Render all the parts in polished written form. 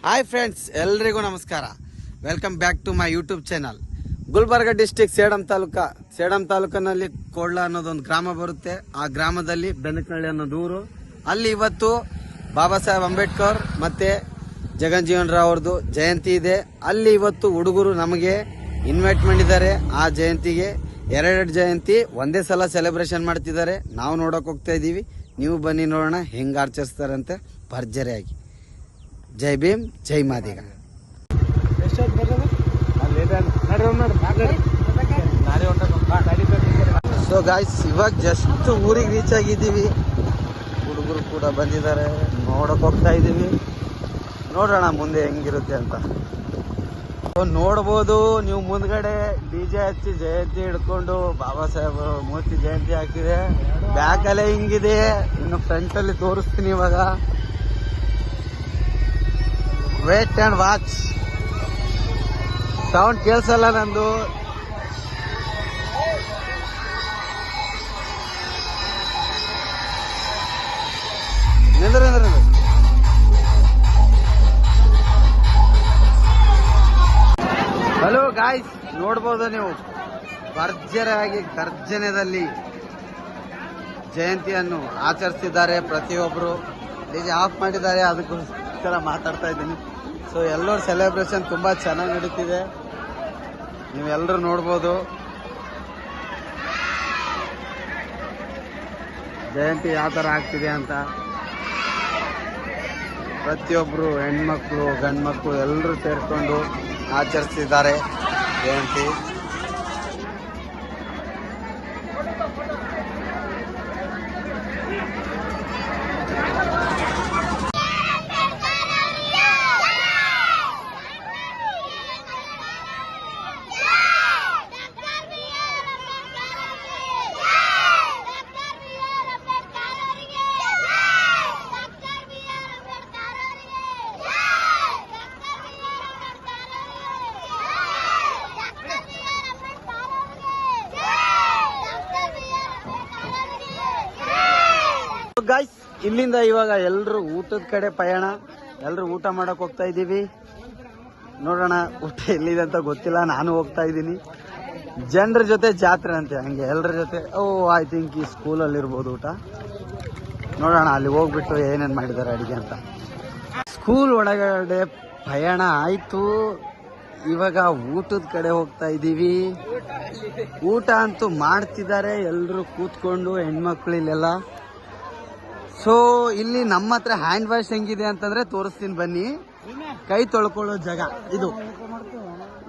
Hi friends, ಎಲ್ರಿಗೂ ನಮಸ್ಕಾರ. Welcome back to my YouTube channel. Gulbarga district Sedam ತಾಲೂಕಿನಲ್ಲಿ ಕೋಡ್ಲ ಅನ್ನೋದೊಂದು ಗ್ರಾಮ ಬರುತ್ತೆ. ಆ ಗ್ರಾಮದಲ್ಲಿ ಬೆನಕನಹಳ್ಳಿ ಅನ್ನೋದು ಊರು. ಅಲ್ಲಿ ಇವತ್ತು ಬಾಬಾ ಸಾಹೇಬ್ ಅಂಬೇಡ್ಕರ್ ಮತ್ತೆ ಜಗನ್ ಜೀವನ್ ರಾವ್ ಅವ್ರದ್ದು ಜಯಂತಿ ಇದೆ. ಅಲ್ಲಿ ಇವತ್ತು ಹುಡುಗರು ನಮಗೆ ಇನ್ವೈಟ್ ಮಾಡಿದ್ದಾರೆ. ಆ ಜಯಂತಿಗೆ ಎರಡೆರಡು ಜಯಂತಿ ಒಂದೇ ಸಲ ಸೆಲೆಬ್ರೇಷನ್ ಮಾಡ್ತಿದ್ದಾರೆ. ನಾವು ನೋಡಕ್ ಹೋಗ್ತಾ ಇದೀವಿ. ನೀವು ಬನ್ನಿ ನೋಡೋಣ ಹೆಂಗ್ ಆಚರಿಸ್ತಾರಂತೆ ಭರ್ಜರಿಯಾಗಿ. ಜೈ ಭೀಮ್, ಜೈ ಮಾದಿಗ. ಸೊ ಗಾಯ್ಸ್, ಇವಾಗ ಜಸ್ಟ್ ಊರಿಗೆ ರೀಚ್ ಆಗಿದ್ದೀವಿ. ಹುಡುಗರು ಕೂಡ ಬಂದಿದ್ದಾರೆ, ನೋಡಕ್ ಹೋಗ್ತಾ ಇದ್ದೀವಿ. ನೋಡೋಣ ಮುಂದೆ ಹೆಂಗಿರುತ್ತೆ ಅಂತ. ನೋಡ್ಬೋದು ನೀವು ಮುಂದ್ಗಡೆ DJ ಹಚ್ಚಿ ಜಯಂತಿ ಹಿಡ್ಕೊಂಡು ಬಾಬಾ ಸಾಹೇಬ್ ಮೂರ್ತಿ ಜಯಂತಿ ಹಾಕಿದೆ. ಬ್ಯಾಕ್ ಅಲ್ಲೇ ಹಿಂಗಿದೆ. ಇನ್ನು ಫ್ರಂಟ್ ಅಲ್ಲಿ ತೋರಿಸ್ತೀನಿ ಇವಾಗ. Wait and watch. ಸೌಂಡ್ ಕೇಳಿಸಲ್ಲ ನಂದು. ಹಲೋ ಗಾಯ್ಸ್, ನೋಡ್ಬೋದು ನೀವು ಭರ್ಜರಿಯಾಗಿ ಗರ್ಜನೆದಲ್ಲಿ ಜಯಂತಿಯನ್ನು ಆಚರಿಸಿದ್ದಾರೆ. ಪ್ರತಿಯೊಬ್ಬರು DJ ಆಫ್ ಮಾಡಿದ್ದಾರೆ, ಅದಕ್ಕೋಸ್ಕರ ಮಾತಾಡ್ತಾ ಇದ್ದೀನಿ. ಸೊ ಎಲ್ಲರೂ ಸೆಲೆಬ್ರೇಷನ್ ತುಂಬಾ ಚೆನ್ನಾಗಿ ನಡೀತಿದೆ, ನೀವೆಲ್ಲರೂ ನೋಡ್ಬೋದು. ಜಯಂತಿ ಯಾವ ಥರ ಆಗ್ತಿದೆ ಅಂತ ಪ್ರತಿಯೊಬ್ಬರು ಹೆಣ್ಮಕ್ಳು ಗಂಡ್ಮಕ್ಳು ಎಲ್ಲರೂ ಸೇರಿಕೊಂಡು ಆಚರಿಸ್ತಿದ್ದಾರೆ ಜಯಂತಿ. ಗಾಯ್ಸ್, ಇಲ್ಲಿಂದ ಇವಾಗ ಎಲ್ಲರೂ ಊಟದ ಕಡೆ ಪಯಣ. ಎಲ್ಲರೂ ಊಟ ಮಾಡಕ್ ಹೋಗ್ತಾ ಇದ್ದೀವಿ. ನೋಡೋಣ ಊಟ ಎಲ್ಲಿದೆ ಅಂತ ಗೊತ್ತಿಲ್ಲ, ನಾನು ಹೋಗ್ತಾ ಇದ್ದೀನಿ. ಜನರ ಜೊತೆ ಜಾತ್ರೆ ಅಂತೆ, ಹಂಗೆ ಎಲ್ಲರ ಜೊತೆ. ಐ ಥಿಂಕ್ ಈ ಸ್ಕೂಲಲ್ಲಿ ಇರ್ಬೋದು ಊಟ. ನೋಡೋಣ ಅಲ್ಲಿ ಹೋಗ್ಬಿಟ್ಟು ಏನೇನು ಮಾಡಿದ್ದಾರೆ ಅಡಿಗೆ ಅಂತ. ಸ್ಕೂಲ್ ಒಳಗಡೆ ಪಯಣ ಆಯ್ತು. ಇವಾಗ ಊಟದ ಕಡೆ ಹೋಗ್ತಾ ಇದ್ದೀವಿ. ಊಟ ಅಂತೂ ಮಾಡ್ತಿದ್ದಾರೆ ಎಲ್ಲರೂ ಕೂತ್ಕೊಂಡು, ಹೆಣ್ಮಕ್ಳು ಇಲ್ಲೆಲ್ಲ. ಸೊ ಇಲ್ಲಿ ನಮ್ಮ ಹತ್ರ ಹ್ಯಾಂಡ್ ವಾಶ್ ಹೆಂಗಿದೆ ಅಂತಂದ್ರೆ ತೋರಿಸ್ತೀನಿ ಬನ್ನಿ. ಕೈ ತೊಳ್ಕೊಳ್ಳೋ ಜಾಗ ಇದು.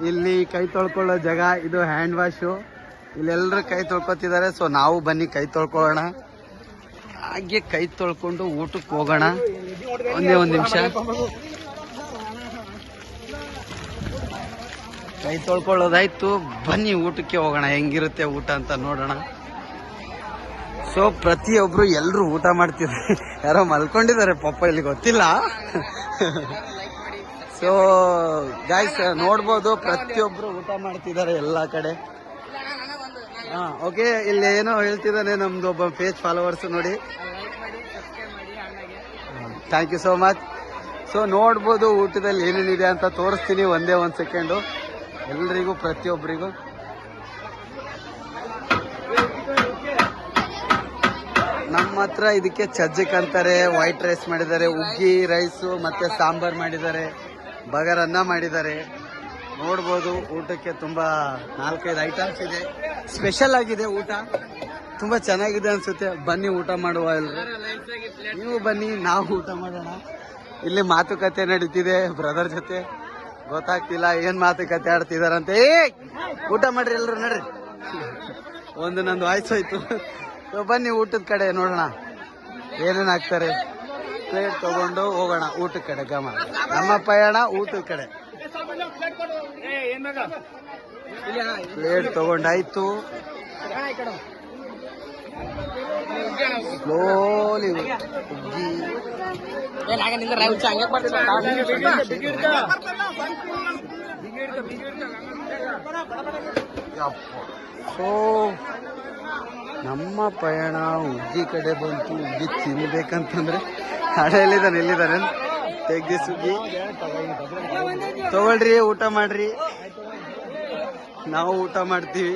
ಇಲ್ಲಿ ಕೈ ತೊಳ್ಕೊಳ್ಳೋ ಜಾಗ ಇದು, ಹ್ಯಾಂಡ್ ವಾಶು. ಇಲ್ಲೆಲ್ಲರೂ ಕೈ ತೊಳ್ಕೊತಿದ್ದಾರೆ. ಸೊ ನಾವು ಬನ್ನಿ ಕೈ ತೊಳ್ಕೊಳ್ಳೋಣ. ಹಾಗೆ ಕೈ ತೊಳ್ಕೊಂಡು ಊಟಕ್ಕೆ ಹೋಗೋಣ. ಒಂದೇ ಒಂದು ನಿಮಿಷ. ಕೈ ತೊಳ್ಕೊಳ್ಳೋದಾಯ್ತು, ಬನ್ನಿ ಊಟಕ್ಕೆ ಹೋಗೋಣ. ಹೆಂಗಿರುತ್ತೆ ಊಟ ಅಂತ ನೋಡೋಣ. ಸೊ ಪ್ರತಿಯೊಬ್ರು ಎಲ್ಲರೂ ಊಟ ಮಾಡ್ತಿದ್ದಾರೆ. ಯಾರೋ ಮಲ್ಕೊಂಡಿದ್ದಾರೆ ಪಾಪ, ಇಲ್ಲಿ ಗೊತ್ತಿಲ್ಲ. ಸೊ ಗಾಯ್ಸ್ ನೋಡ್ಬೋದು, ಪ್ರತಿಯೊಬ್ರು ಊಟ ಮಾಡ್ತಿದ್ದಾರೆ ಎಲ್ಲಾ ಕಡೆ. ಓಕೆ, ಇಲ್ಲಿ ಏನೋ ಹೇಳ್ತಿದ್ದಾನೆ ನಮ್ದು ಒಬ್ಬ ಪೇಜ್ ಫಾಲೋವರ್ಸ್, ನೋಡಿ. Thank you so much. So ನೋಡ್ಬೋದು ಊಟದಲ್ಲಿ ಏನೇನಿದೆ ಅಂತ ತೋರಿಸ್ತೀನಿ ಒಂದೇ ಒಂದು ಸೆಕೆಂಡು ಎಲ್ರಿಗೂ, ಪ್ರತಿಯೊಬ್ಬರಿಗೂ. ನಮ್ಮ ಹತ್ರ ಇದಕ್ಕೆ ಚಜ್ಜಿಕ್ ಅಂತಾರೆ. ವೈಟ್ ರೈಸ್ ಮಾಡಿದ್ದಾರೆ, ಉಗ್ಗಿ ರೈಸು ಮತ್ತೆ ಸಾಂಬಾರ್ ಮಾಡಿದ್ದಾರೆ, ಬಗರ್ ಅನ್ನ ಮಾಡಿದ್ದಾರೆ. ನೋಡ್ಬೋದು ಊಟಕ್ಕೆ ತುಂಬಾ 4-5 ಐಟಮ್ಸ್ ಇದೆ. ಸ್ಪೆಷಲ್ ಆಗಿದೆ ಊಟ, ತುಂಬಾ ಚೆನ್ನಾಗಿದೆ ಅನ್ಸುತ್ತೆ. ಬನ್ನಿ ಊಟ ಮಾಡುವ ಎಲ್ಲರೂ. ನೀವು ಬನ್ನಿ, ನಾವು ಊಟ ಮಾಡೋಣ. ಇಲ್ಲಿ ಮಾತುಕತೆ ನಡೀತಿದೆ ಬ್ರದರ್ ಜೊತೆ. ಗೊತ್ತಾಗ್ತಿಲ್ಲ ಏನ್ ಮಾತುಕತೆ ಆಡ್ತಿದಾರಂತೆ. ಊಟ ಮಾಡ್ರಿ ಎಲ್ರು, ನಡ್ರಿ. ಒಂದು ನಂದು ವಾಯ್ಸ್ ಹೋಯ್ತು. ಬನ್ನಿ ಊಟದ ಕಡೆ ನೋಡೋಣ ಏನೇನು ಹಾಕ್ತಾರೆ. ಪ್ಲೇಟ್ ತಗೊಂಡು ಹೋಗೋಣ ಊಟದ ಕಡೆ. ಗಮನ, ನಮ್ಮ ಪಯಣ ಊಟದ ಕಡೆ. ಪ್ಲೇಟ್ ತಗೊಂಡಾಯ್ತು. ಸ್ಲೋಲಿ ಉಗ್ಗಿ. ಸೊ ನಮ್ಮ ಪಯಣ ಉಗ್ಗಿ ಕಡೆ ಬಂತು. ಉಗ್ಗಿ ತಿನ್ಬೇಕಂತಂದ್ರೆ ಎಲ್ಲಿದ್ದಾನೆ ತೆಗ್ದಿ ಸುಗ್ಗಿ ತಗೊಳ್ರಿ, ಊಟ ಮಾಡ್ರಿ. ನಾವು ಊಟ ಮಾಡ್ತೀವಿ,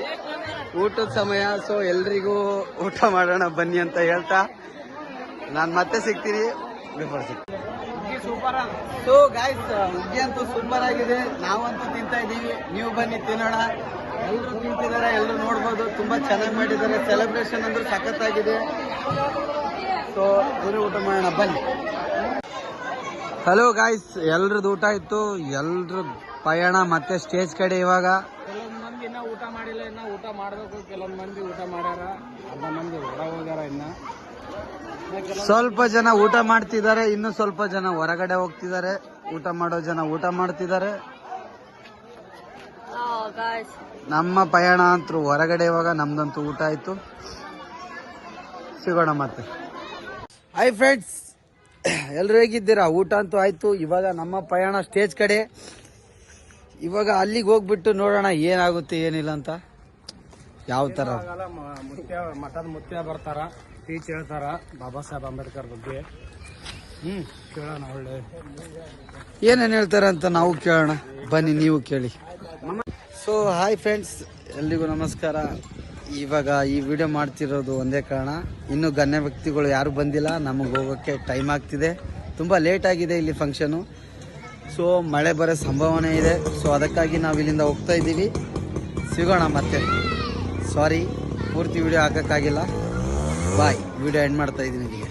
ಊಟದ ಸಮಯ. ಸೊ ಎಲ್ರಿಗೂ ಊಟ ಮಾಡೋಣ ಬನ್ನಿ ಅಂತ ಹೇಳ್ತಾ ನಾನು ಮತ್ತೆ ಸಿಗ್ತೀನಿ. ಸೊ ಗಾಯ್ಸ್, ಹುಗ್ಗಿ ಅಂತೂ ಸೂಪರ್ ಆಗಿದೆ. ನಾವಂತೂ ತಿಂತಾ ಇದೀವಿ, ನೀವು ಬನ್ನಿ ತಿನ್ನೋಣ. ಎಲ್ಲರೂ ತಿಂತಿದ್ದಾರೆ, ಎಲ್ಲರೂ ನೋಡ್ಬೋದು. ತುಂಬಾ ಚೆನ್ನಾಗಿ ಮಾಡಿದ್ದಾರೆ. ಸೆಲೆಬ್ರೇಷನ್ ಅಂದ್ರೆ ಸಖತ್ತಾಗಿದೆ. ಸೊ ಇವರು ಊಟ ಮಾಡೋಣ ಬನ್ನಿ. ಹಲೋ ಗಾಯ್ಸ್, ಎಲ್ರದ್ದು ಊಟ ಇತ್ತು. ಎಲ್ರ ಪಯಣ ಮತ್ತೆ ಸ್ಟೇಜ್ ಕಡೆ. ಇವಾಗ ಕೆಲವೊಂದು ಮಂದಿ ಇನ್ನ ಊಟ ಮಾಡಿಲ್ಲ, ಇನ್ನ ಊಟ ಮಾಡ್ಬೇಕು. ಕೆಲವೊಂದು ಮಂದಿ ಊಟ ಮಾಡ್ಯಾರ, ಅರ್ಧ ಮಂದಿ ಹೊರ ಹೋಗ್ಯಾರ. ಇನ್ನ ಸ್ವಲ್ಪ ಜನ ಊಟ ಮಾಡ್ತಿದ್ದಾರೆ, ಇನ್ನು ಸ್ವಲ್ಪ ಜನ ಹೊರಗಡೆ ಹೋಗ್ತಿದ್ದಾರೆ. ಊಟ ಮಾಡೋ ಜನ ಊಟ ಮಾಡ್ತಿದ್ದಾರೆ. ನಮ್ಮ ಪಯಣ ಅಂತೂ ಹೊರಗಡೆ. ಇವಾಗ ನಮ್ದಂತೂ ಊಟ ಆಯ್ತು. ಸಿಗೋಣ ಮತ್ತೆ. ಹಾಯ್ ಫ್ರೆಂಡ್ಸ್, ಎಲ್ರು ಹೇಗಿದ್ದೀರಾ? ಊಟ ಅಂತೂ ಆಯ್ತು. ಇವಾಗ ನಮ್ಮ ಪಯಣ ಸ್ಟೇಜ್ ಕಡೆ. ಇವಾಗ ಅಲ್ಲಿಗೆ ಹೋಗ್ಬಿಟ್ಟು ನೋಡೋಣ ಏನಾಗುತ್ತೆ ಏನಿಲ್ಲ ಅಂತ. ಯಾವ ತರ ಮಠದ ಮುತ್ಯ ಬರ್ತಾರ, ಸ್ಪೀಚ್ ಹೇಳ್ತಾರ ಬಾಬಾ ಸಾಹೇಬ್ ಅಂಬೇಡ್ಕರ್ ಬಗ್ಗೆ. ಕೇಳೋಣ, ಒಳ್ಳೆ ಏನೇನು ಹೇಳ್ತಾರ ಅಂತ ನಾವು ಕೇಳೋಣ ಬನ್ನಿ, ನೀವು ಕೇಳಿ. ಸೊ ಹಾಯ್ ಫ್ರೆಂಡ್ಸ್, ಎಲ್ರಿಗೂ ನಮಸ್ಕಾರ. ಇವಾಗ ಈ ವಿಡಿಯೋ ಮಾಡ್ತಿರೋದು ಒಂದೇ ಕಾರಣ, ಇನ್ನು ಗಣ್ಯ ವ್ಯಕ್ತಿಗಳು ಯಾರು ಬಂದಿಲ್ಲ. ನಮಗೆ ಹೋಗೋಕ್ಕೆ ಟೈಮ್ ಆಗ್ತಿದೆ, ತುಂಬ ಲೇಟ್ ಆಗಿದೆ ಇಲ್ಲಿ ಫಂಕ್ಷನು. ಸೊ ಮಳೆ ಬರೋ ಸಂಭಾವನೆ ಇದೆ. ಸೊ ಅದಕ್ಕಾಗಿ ನಾವು ಇಲ್ಲಿಂದ ಹೋಗ್ತಾ ಇದ್ದೀವಿ. ಸಿಗೋಣ ಮತ್ತೆ. ಸಾರಿ, ಪೂರ್ತಿ ವಿಡಿಯೋ ಹಾಕೋಕ್ಕಾಗಿಲ್ಲ. ಬಾಯ್. ವಿಡಿಯೋ ಎಂಡ್ ಮಾಡ್ತಾ ಇದ್ದೀನಿ ಇಲ್ಲಿಗೆ.